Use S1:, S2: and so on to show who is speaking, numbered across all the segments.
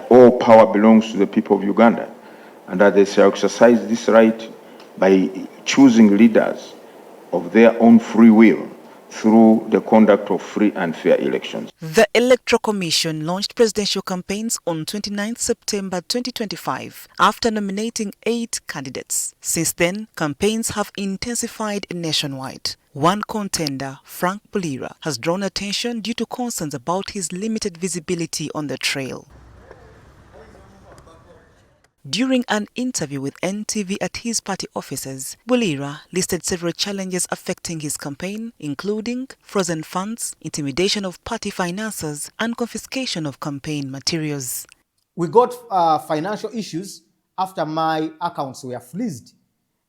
S1: all power belongs to the people of Uganda, and that they shall exercise this right by choosing leaders of their own free will through the conduct of free and fair elections.
S2: The Electoral Commission launched presidential campaigns on 29 September 2025 after nominating 8 candidates. Since then, campaigns have intensified nationwide. One contender, Frank Bulira, has drawn attention due to concerns about his limited visibility on the trail. During an interview with NTV at his party offices, Bulira listed several challenges affecting his campaign, including frozen funds, intimidation of party finances, and confiscation of campaign materials.
S3: We got financial issues after my accounts were freezed.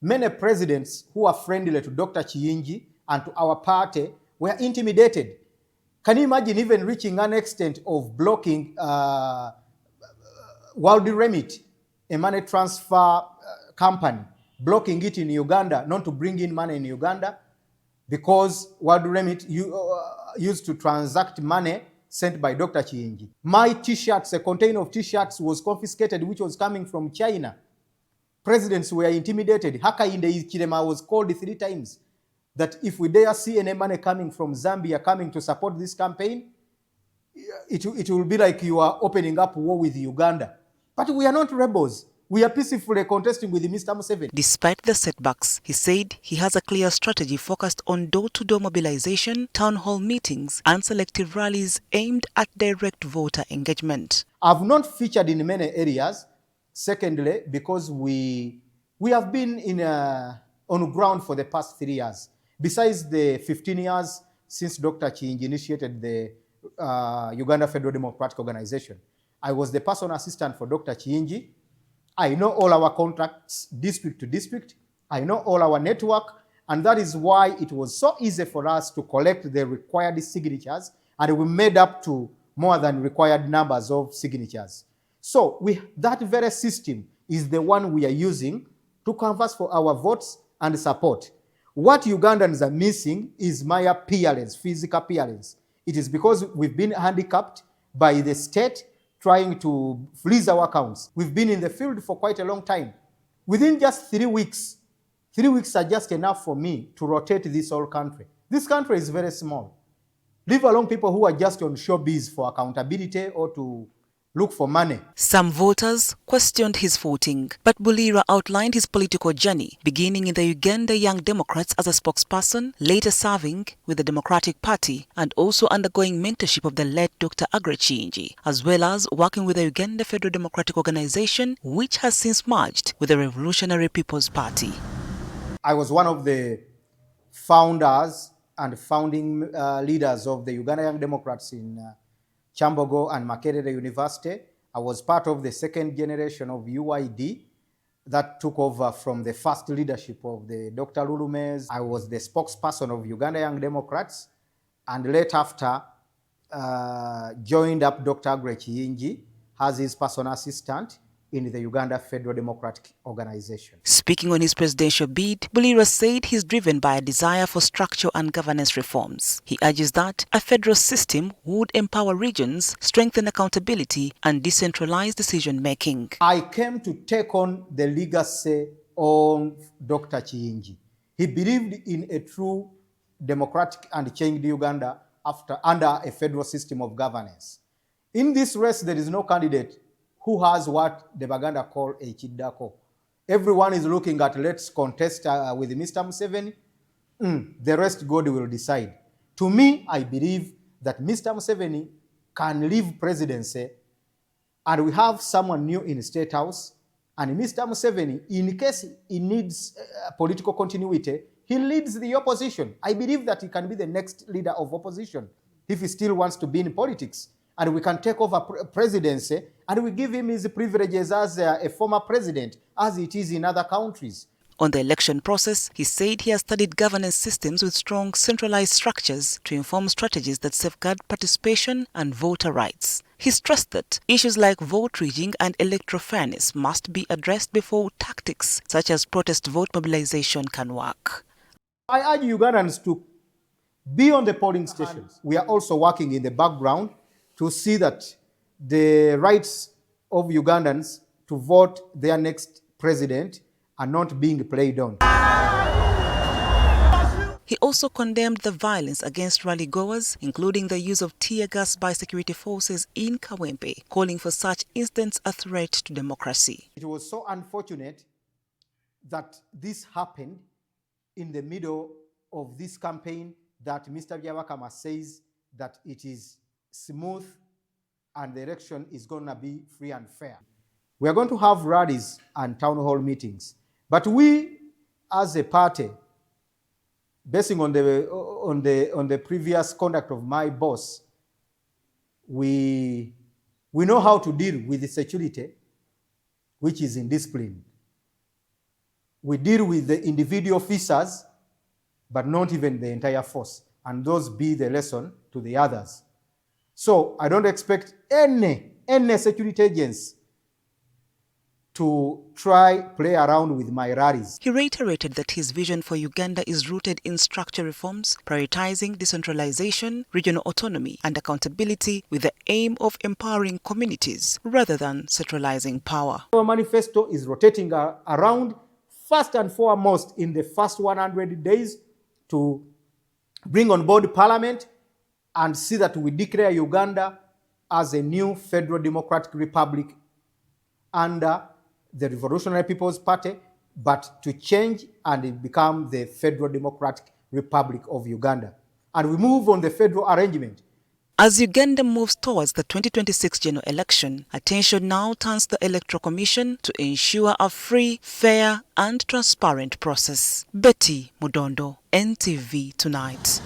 S3: Many presidents who are friendly to Dr. Kiyingi and to our party were intimidated. Can you imagine even reaching an extent of blocking World Remit, a money transfer company, blocking it in Uganda, not to bring in money in Uganda, because World Remit used to transact money sent by Dr. Kiyingi. My t-shirts, a container of t-shirts was confiscated, which was coming from China. Presidents were intimidated. Hakainde Hichilema was called 3 times that if we dare see any money coming from Zambia coming to support this campaign, it will be like you are opening up war with Uganda. But we are not rebels. We are peacefully contesting with Mr. Museveni.
S2: Despite the setbacks, he said he has a clear strategy focused on door-to-door mobilization, town hall meetings, and selective rallies aimed at direct voter engagement.
S3: I've not featured in many areas. Secondly, because we have been on ground for the past 3 years. Besides the 15 years since Dr. Kiyingi initiated the Uganda Federal Democratic Organization, I was the personal assistant for Dr. Kiyingi. I know all our contracts, district to district. I know all our network, and that is why it was so easy for us to collect the required signatures, and we made up to more than required numbers of signatures. So that very system is the one we are using to canvass for our votes and support. What Ugandans are missing is my appearance, physical appearance. It is because we've been handicapped by the state trying to freeze our accounts. We've been in the field for quite a long time. Within just 3 weeks, 3 weeks are just enough for me to rotate this whole country. This country is very small. Leave alone people who are just on showbiz for accountability or to look for money.
S2: Some voters questioned his voting, but Bulira outlined his political journey, beginning in the Uganda Young Democrats as a spokesperson, later serving with the Democratic Party, and also undergoing mentorship of the late Dr. Aggrey Kiyingi, as well as working with the Uganda Federal Democratic Organization, which has since merged with the Revolutionary People's Party.
S3: I was one of the founders and founding leaders of the Uganda Young Democrats in Chambogo and Makerere University. I was part of the second generation of UID that took over from the first leadership of the Dr. Lulumes. I was the spokesperson of Uganda Young Democrats, and late after joined up Dr. Aggrey Kiyingi as his personal assistant in the Uganda Federal Democratic Organization.
S2: Speaking on his presidential bid, Bulira said he's driven by a desire for structural and governance reforms. He urges that a federal system would empower regions, strengthen accountability, and decentralize decision-making.
S3: I came to take on the legacy of Dr. Kiyingi. He believed in a true democratic and changed Uganda under a federal system of governance. In this race, there is no candidate who has what the Baganda call a chiddako. Everyone is looking at, let's contest with Mr. Museveni. The rest God will decide. To me, I believe that Mr. Museveni can leave presidency and we have someone new in the State House, and Mr. Museveni, in case he needs political continuity, he leads the opposition. I believe that he can be the next leader of opposition if he still wants to be in politics. And we can take over presidency and we give him his privileges as a former president, as it is in other countries.
S2: On the election process, he said he has studied governance systems with strong centralized structures to inform strategies that safeguard participation and voter rights. He stressed that issues like vote rigging and electoral fairness must be addressed before tactics such as protest vote mobilization can work.
S3: I urge Ugandans to be on the polling stations. We are also working in the background to see that the rights of Ugandans to vote their next president are not being played on.
S2: He also condemned the violence against rally-goers, including the use of tear gas by security forces in Kawempe, calling for such incidents a threat to democracy.
S3: It was so unfortunate that this happened in the middle of this campaign that Mr. Byabakama says that it is smooth and the election is going to be free and fair. We are going to have rallies and town hall meetings, but we as a party, basing on the previous conduct of my boss, we know how to deal with the security, which is indisciplined. We deal with the individual officers, but not even the entire force, and those be the lesson to the others. So I don't expect any security agents to play around with my rallies.
S2: He reiterated that his vision for Uganda is rooted in structural reforms, prioritizing decentralization, regional autonomy and accountability with the aim of empowering communities rather than centralizing power.
S3: Our manifesto is rotating around first and foremost in the first 100 days to bring on board Parliament and see that we declare Uganda as a new federal democratic republic under the Revolutionary People's Party, but to change and become the Federal Democratic Republic of Uganda. And we move on the federal arrangement.
S2: As Uganda moves towards the 2026 general election, attention now turns to the Electoral Commission to ensure a free, fair and transparent process. Betty Mudondo, NTV Tonight.